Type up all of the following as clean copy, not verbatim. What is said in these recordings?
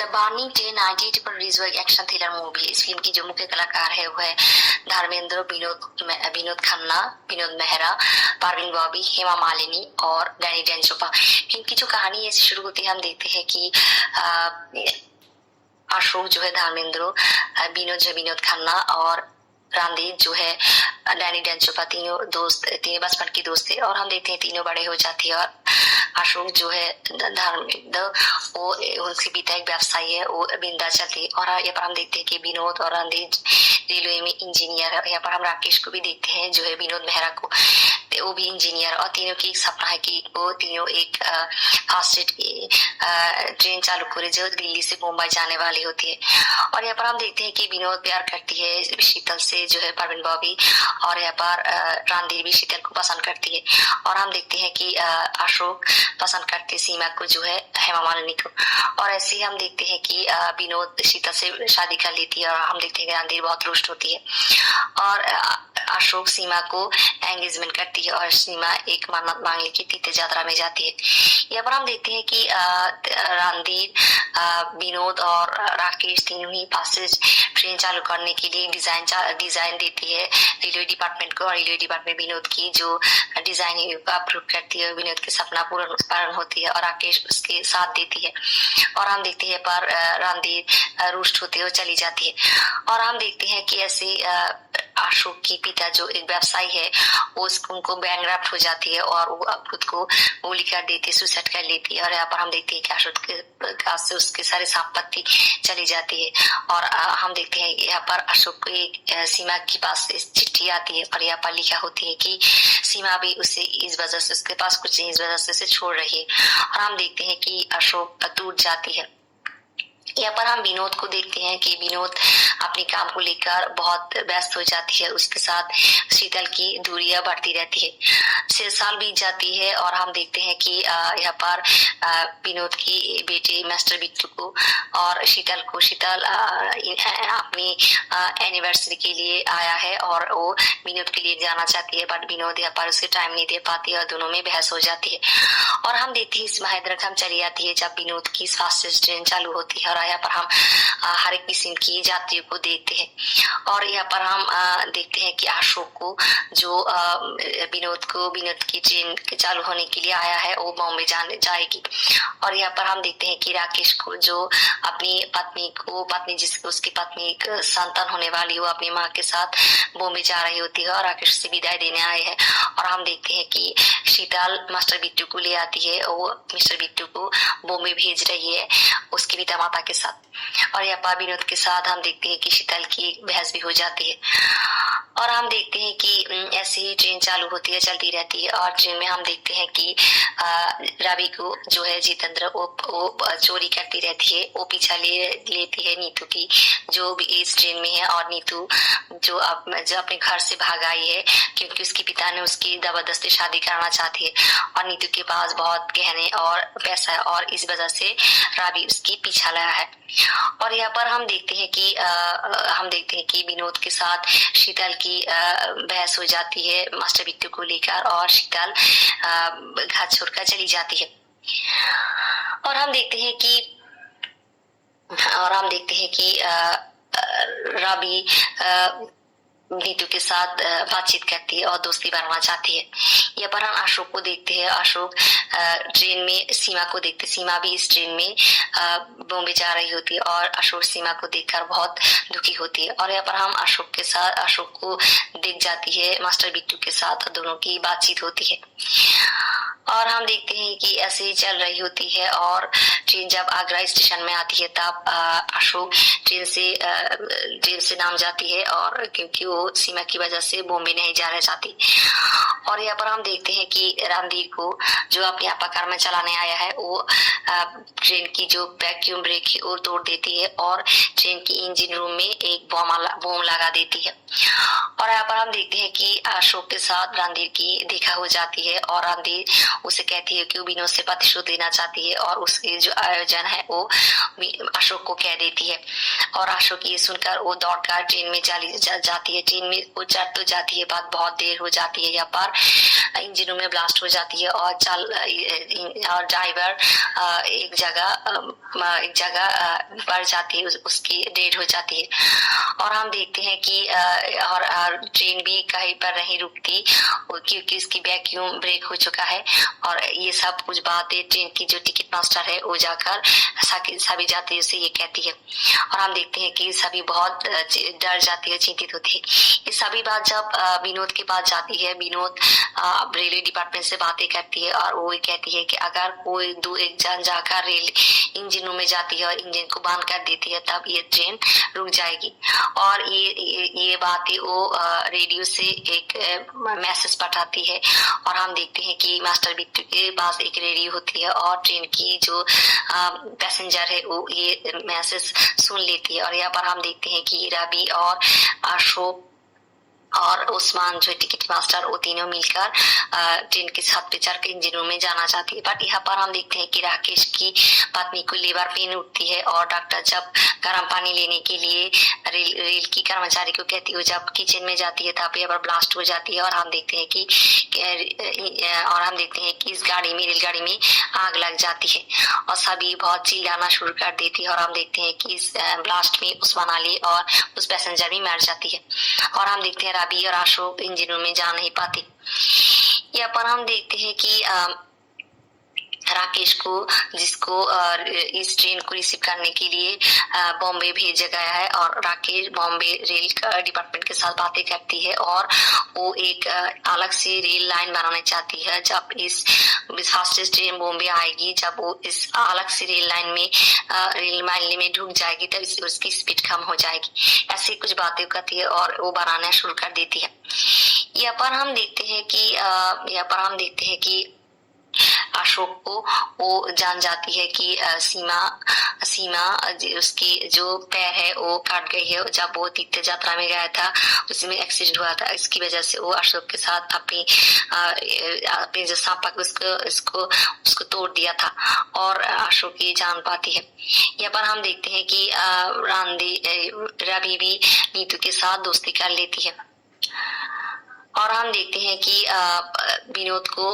The burning train 1980 पर release हुआ action thriller movie. इस फिल्म की जो मुख्य कलाकार है वो है धर्मेंद्र, विनोद खन्ना, विनोद मेहरा, परवीन बॉबी, हेमा मालिनी और डैनी डेंचोपा। फिल्म की जो कहानी है शुरू होती है, हम देखते हैं कि अशोक जो है धर्मेंद्र, विनोद खन्ना और रणदीप जो है डैनी डेंचोपा, तीनों बचपन के दोस्त थे और हम देखते हैं तीनों बड़े हो जाते हैं। और अशोक जो है धर्मेंद्र वो उनके पिता एक व्यवसायी है, वो बिंदा चलती है। और यहाँ पर हम देखते हैं कि विनोद और रणदीप रेलवे में इंजीनियर है। यहाँ पर हम राकेश को भी देखते हैं जो है विनोद मेहरा को, वो भी इंजीनियर। और तीनों की एक सपना है कि वो तीनों एक फास्ट ट्रेन चालू करे जो दिल्ली से मुंबई जाने वाली होती है। और यहाँ पर हम देखते हैं कि विनोद प्यार करती है शीतल से जो है परवीन बॉबी, और यहाँ पर रणधीर भी शीतल को पसंद करती है। और हम देखते हैं कि अशोक पसंद करते सीमा को जो है हेमा मालिनी को। और ऐसे ही हम देखते हैं कि विनोद शीतल से शादी कर लेती है और हम देखते हैं कि रणधीर बहुत रुष्ट होती है। और अशोक सीमा को एंगेजमेंट करती है और सीमा एक मन्नत मांगने की तीर्थ यात्रा में जाती है। यहाँ पर हम देखते हैं कि रणधीर, विनोद और राकेश तीनों ही पास से ट्रेन चालू करने के लिए डिजाइन देती है रेलवे डिपार्टमेंट को। और रेलवे डिपार्टमेंट विनोद की जो डिजाइन अप्रूव करती है, विनोद की सपना पूर्ण होती है और राकेश उसके साथ देती है। और हम देखते हैं पर रणधीर रुष्ट होते हुए चली जाती है। और हम देखते हैं कि ऐसे अशोक की पिता जो एक व्यवसायी है उनको बैंकरप्ट हो जाती है और वो खुद को गोली कर देती है, सुसाइड कर लेती है। और यहाँ पर हम देखते हैं कि अशोक के पास से उसके सारी संपत्ति चली जाती है। और हम देखते हैं यहाँ पर अशोक को एक सीमा के पास चिट्ठी आती है और यहाँ पर लिखा होती है कि सीमा भी उसे इस वजह से, उसके पास कुछ नहीं, इस वजह से उसे छोड़ रही है। और हम देखते हैं कि अशोक टूट जाती है। यहाँ पर हम विनोद को देखते हैं कि विनोद अपने काम को लेकर बहुत व्यस्त हो जाती है, उसके साथ शीतल की दूरियां बढ़ती रहती है। 6 साल बीत जाती है और हम देखते हैं कि यहाँ पर विनोद की बेटे मास्टर बिट्टू को और शीतल अपनी एनिवर्सरी के लिए आया है और वो विनोद के लिए जाना चाहती है, बट विनोद यहाँ पर उसे टाइम नहीं दे पाती है और दोनों में बहस हो जाती है। और हम देखते हैं इस हैदराबाद चली जाती है जब विनोद की फास्टेस्ट ट्रेन चालू होती है। और यहाँ पर हम हर एक किस्म की जातियों को देखते हैं। और यहाँ पर हम देखते हैं कि अशोक को जो विनोद की ट्रेन चालू होने के लिए आया है वो बॉम्बे जाएगी। और यहाँ पर हम देखते हैं कि राकेश को जो अपनी पत्नी जिसको उसकी पत्नी संतान होने वाली, वो अपनी माँ के साथ बॉम्बे जा रही होती है और राकेश से विदाई देने आए हैं। और हम देखते हैं कि शीतल मास्टर बिट्टू को ले आती है, वो मिस्टर बिट्टू को बॉम्बे भेज रही है उसके पिता माता के साथ। और यहाँ पर विनोद के साथ हम देखते हैं कि शीतल की बहस भी हो जाती है। और हम देखते हैं कि ऐसे ही ट्रेन चालू होती है, चलती रहती है। और ट्रेन में हम देखते हैं कि रवि को जो है जितेंद्र वो चोरी करती रहती है, वो पीछा लेती है नीतू की जो भी इस ट्रेन में है। और नीतू जो अपने घर से भाग आई है क्योंकि उसके पिता ने उसकी जबरदस्ती शादी करना चाहती है। और नीतू के पास बहुत गहने और पैसा है और इस वजह से रवि उसकी पीछा लाया है। और यहाँ पर हम देखते हैं कि विनोद के साथ शीतल की बहस हो जाती है मास्टर बिट्टू को लेकर और शीतल घर छोड़कर चली जाती है। और हम देखते हैं कि रवि नीतू के साथ बातचीत करती है और दोस्ती बनाना चाहती है। यहाँ पर हम अशोक को देखते हैं। अशोक ट्रेन में सीमा को देखते, सीमा भी इस ट्रेन में बॉम्बे जा रही होती है और अशोक सीमा को देखकर बहुत दुखी होती है। और यहाँ पर हम अशोक को देख जाती है मास्टर बिट्टू के साथ, दोनों की बातचीत होती है। और हम देखते हैं कि ऐसे ही चल रही होती है और ट्रेन जब आगरा स्टेशन में आती है तब अशोक ट्रेन से नाम जाती है और क्योंकि वो सीमा की वजह से बॉम्बे नहीं जाना चाहती। और यहाँ पर हम देखते हैं कि रणधीर को जो अपने आपा कार में चलाने आया है वो ट्रेन की जो वैक्यूम ब्रेक है वो तोड़ देती है और ट्रेन की इंजन रूम में एक बॉम्ब लगा देती है। और यहाँ पर हम देखते हैं कि अशोक के साथ रणधीर की देखा हो जाती है और रणधीर उसे कहती है कि वो विनोद से प्रतिशोध लेना चाहती है और उसके जो आयोजन है वो अशोक को कह देती है। और अशोक ये सुनकर वो दौड़कर ट्रेन में जाती है। ट्रेन में वो चढ़ तो जाती है, बात बहुत देर हो जाती है। यहाँ पर इंजनों में ब्लास्ट हो जाती है और ड्राइवर एक जगह बढ़ जाती है, उसकी डेड हो जाती है। और हम देखते हैं कि और ट्रेन भी कहीं पर नहीं रुकती क्योंकि उसकी वैक्यूम ब्रेक हो चुका है। और ये सब कुछ बातें ट्रेन की जो टिकट मास्टर है वो जाकर सभी यात्रियों से ये कहती है। और हम देखते हैं कि सभी बहुत डर जाती है, चिंतित होती है। ये सभी बात जब विनोद के पास जाती है, विनोद रेलवे डिपार्टमेंट से बातें करती है और वो कहती है कि अगर कोई एक जन जाकर रेल इंजनों में जाती है और इंजन को बंद कर देती है तब ये ट्रेन रुक जाएगी। और ये बातें वो रेडियो से एक मैसेज पठाती है। और हम देखते हैं कि मास्टर बिट्टू के पास एक रेडियो होती है और ट्रेन की जो पैसेंजर है वो ये मैसेज सुन लेती है। और यहाँ पर हम देखते हैं कि रवि और अशोक और उस्मान जो टिकट मास्टर वो तीनों मिलकर ट्रेन के छत पे चढ़कर इंजनों में जाना चाहती है। बट यहाँ पर हम देखते हैं कि राकेश की पत्नी को लेबर पेन उठती है और डॉक्टर जब गर्म पानी लेने के लिए रेल की कर्मचारी को कहती है, जब किचन में जाती है तब यहाँ पर ब्लास्ट हो जाती है। और हम देखते हैं कि इस रेलगाड़ी में आग लग जाती है और सभी बहुत चिल्लाना शुरू कर देती है। और हम देखते हैं कि इस ब्लास्ट में उस्मान अली और उस पैसेंजर भी मर जाती है। और हम देखते हैं रवि और अशोक इंजनों में जा नहीं पाते। यहाँ पर हम देखते हैं कि राकेश को, जिसको इस ट्रेन को रिसीव करने के लिए बॉम्बे भेजा गया है, और राकेश बॉम्बे रेल डिपार्टमेंट के साथ बातें करती है और वो एक अलग से रेल लाइन बनाना चाहती है। जब इस फास्टेस्ट ट्रेन बॉम्बे आएगी, जब वो इस अलग से रेल लाइन में ढुक जाएगी तब उसकी स्पीड कम हो जाएगी। ऐसी कुछ बातें करती है और वो बनाना शुरू कर देती है। यहाँ पर हम देखते हैं कि अशोक को वो जान जाती है कि सीमा उसकी जो पैर है वो काट गई है। जब वो तीर्थ यात्रा में गया था उसमें एक्सीडेंट हुआ था, इसकी वजह से वो अशोक के साथ अपनी जो सांपक उसको तोड़ दिया था और अशोक ये जान पाती है। यहाँ पर हम देखते हैं कि रवि भी नीतू के साथ दोस्ती कर लेती है। और हम देखते हैं कि विनोद को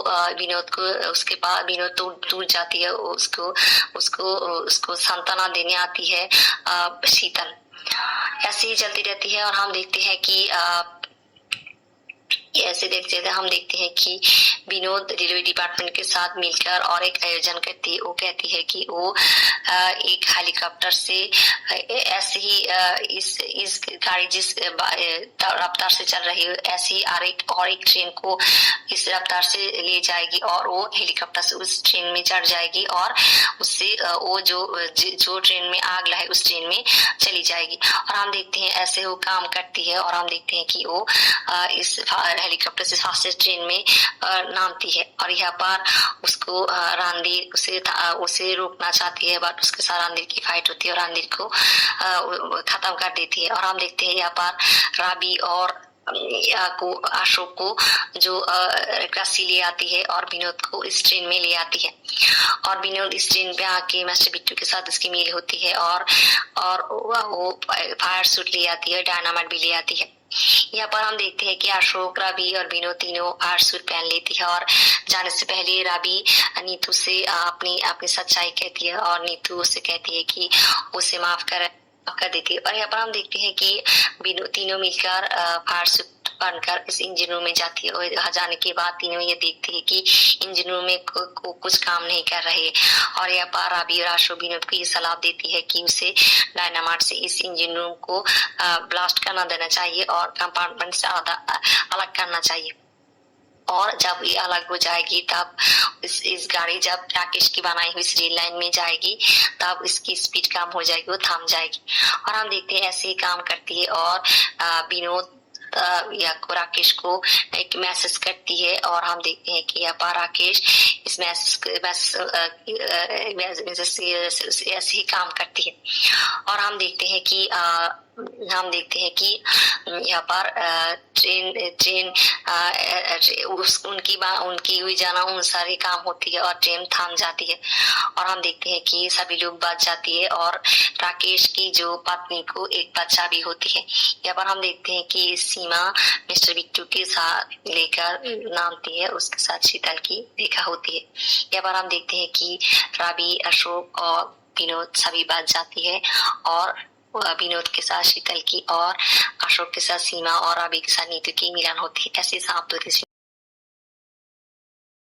उसके पास विनोद टूट जाती है, उसको सांत्वना देने आती है शीतल। ऐसे ही चलती रहती है। और हम देखते हैं कि हम देखते हैं कि विनोद रेलवे डिपार्टमेंट के साथ मिलकर और एक आयोजन करती है। वो कहती है कि वो एक हेलीकॉप्टर से ऐसे ही इस गाड़ी जिस रफ्तार से चल रही है ऐसे ही और एक ट्रेन को इस रफ्तार से ले जाएगी और वो हेलीकॉप्टर से उस ट्रेन में चढ़ जाएगी और उससे वो जो ट्रेन में आग लगे उस ट्रेन में चली जाएगी। और हम देखते हैं ऐसे वो काम करती है और हम देखते हैं कि वो इस हेलीकॉप्टर से फास्टेस्ट ट्रेन में नामती है। और यहाँ पर उसको रणधीर उसे रोकना चाहती है, बट उसके साथ रणधीर की फाइट होती है और रणधीर को खत्म कर देती है। और हम देखते हैं यहाँ पर रवि और अशोक को जो रस्सी ले आती है और विनोद को इस ट्रेन में ले आती है। और विनोद इस ट्रेन पे आके मास्टर बिट्टू के साथ उसकी मील होती है और वो फायर सूट ले आती है, डायनामाइट भी ले आती है। यहाँ पर हम देखते हैं कि अशोक, रवि और विनोद तीनों फायर सूट पहन लेती है और जाने से पहले रवि नीतू से अपनी सच्चाई कहती है और नीतू उससे कहती है कि उसे माफ कर देती है। और यहाँ पर हम देखते हैं कि तीनों मिलकर फायर सूट पहनकर इस इंजनों में जाती है। और यहाँ जाने के बाद तीनों ये देखती है कि इंजनों में कुछ काम नहीं कर रहे। और यहाँ पर रवि और अशोक विनोद को ये सलाह देती है कि उसे डायनामाइट से इस इंजनों को ब्लास्ट करना देना चाहिए और कंपार्टमेंट से अलग करना चाहिए। और जब ये अलग हो जाएगी तब इस गाड़ी जब राकेश की बनाई हुई इस रेल लाइन में जाएगी तब इसकी स्पीड कम हो जाएगी, वो थम जाएगी। और हम देखते हैं ऐसे ही काम करती है और विनोद या राकेश को एक मैसेज करती है और हम देखते हैं कि यहाँ पर राकेश इस मैसेज से ऐसे ही काम करती है। और हम देखते हैं कि हम देखते हैं कि यहाँ पर ट्रेन उनकी हुई जाना अनुसार काम होती है और ट्रेन थम जाती है और हम देखते हैं कि सभी लोग बच जाती है और राकेश की जो पत्नी को एक बच्चा भी होती है। यहाँ पर हम देखते हैं कि सीमा मिस्टर बिट्टू के साथ लेकर नामती है, उसके साथ शीतल की देखा होती है। यहाँ पर हम देखते हैं कि रवि, अशोक और विनोद सभी बच जाती है और विनोद के साथ शीतल की और अशोक के साथ सीमा और रवि के साथ नीतू की मिलन होती है। ऐसे सांप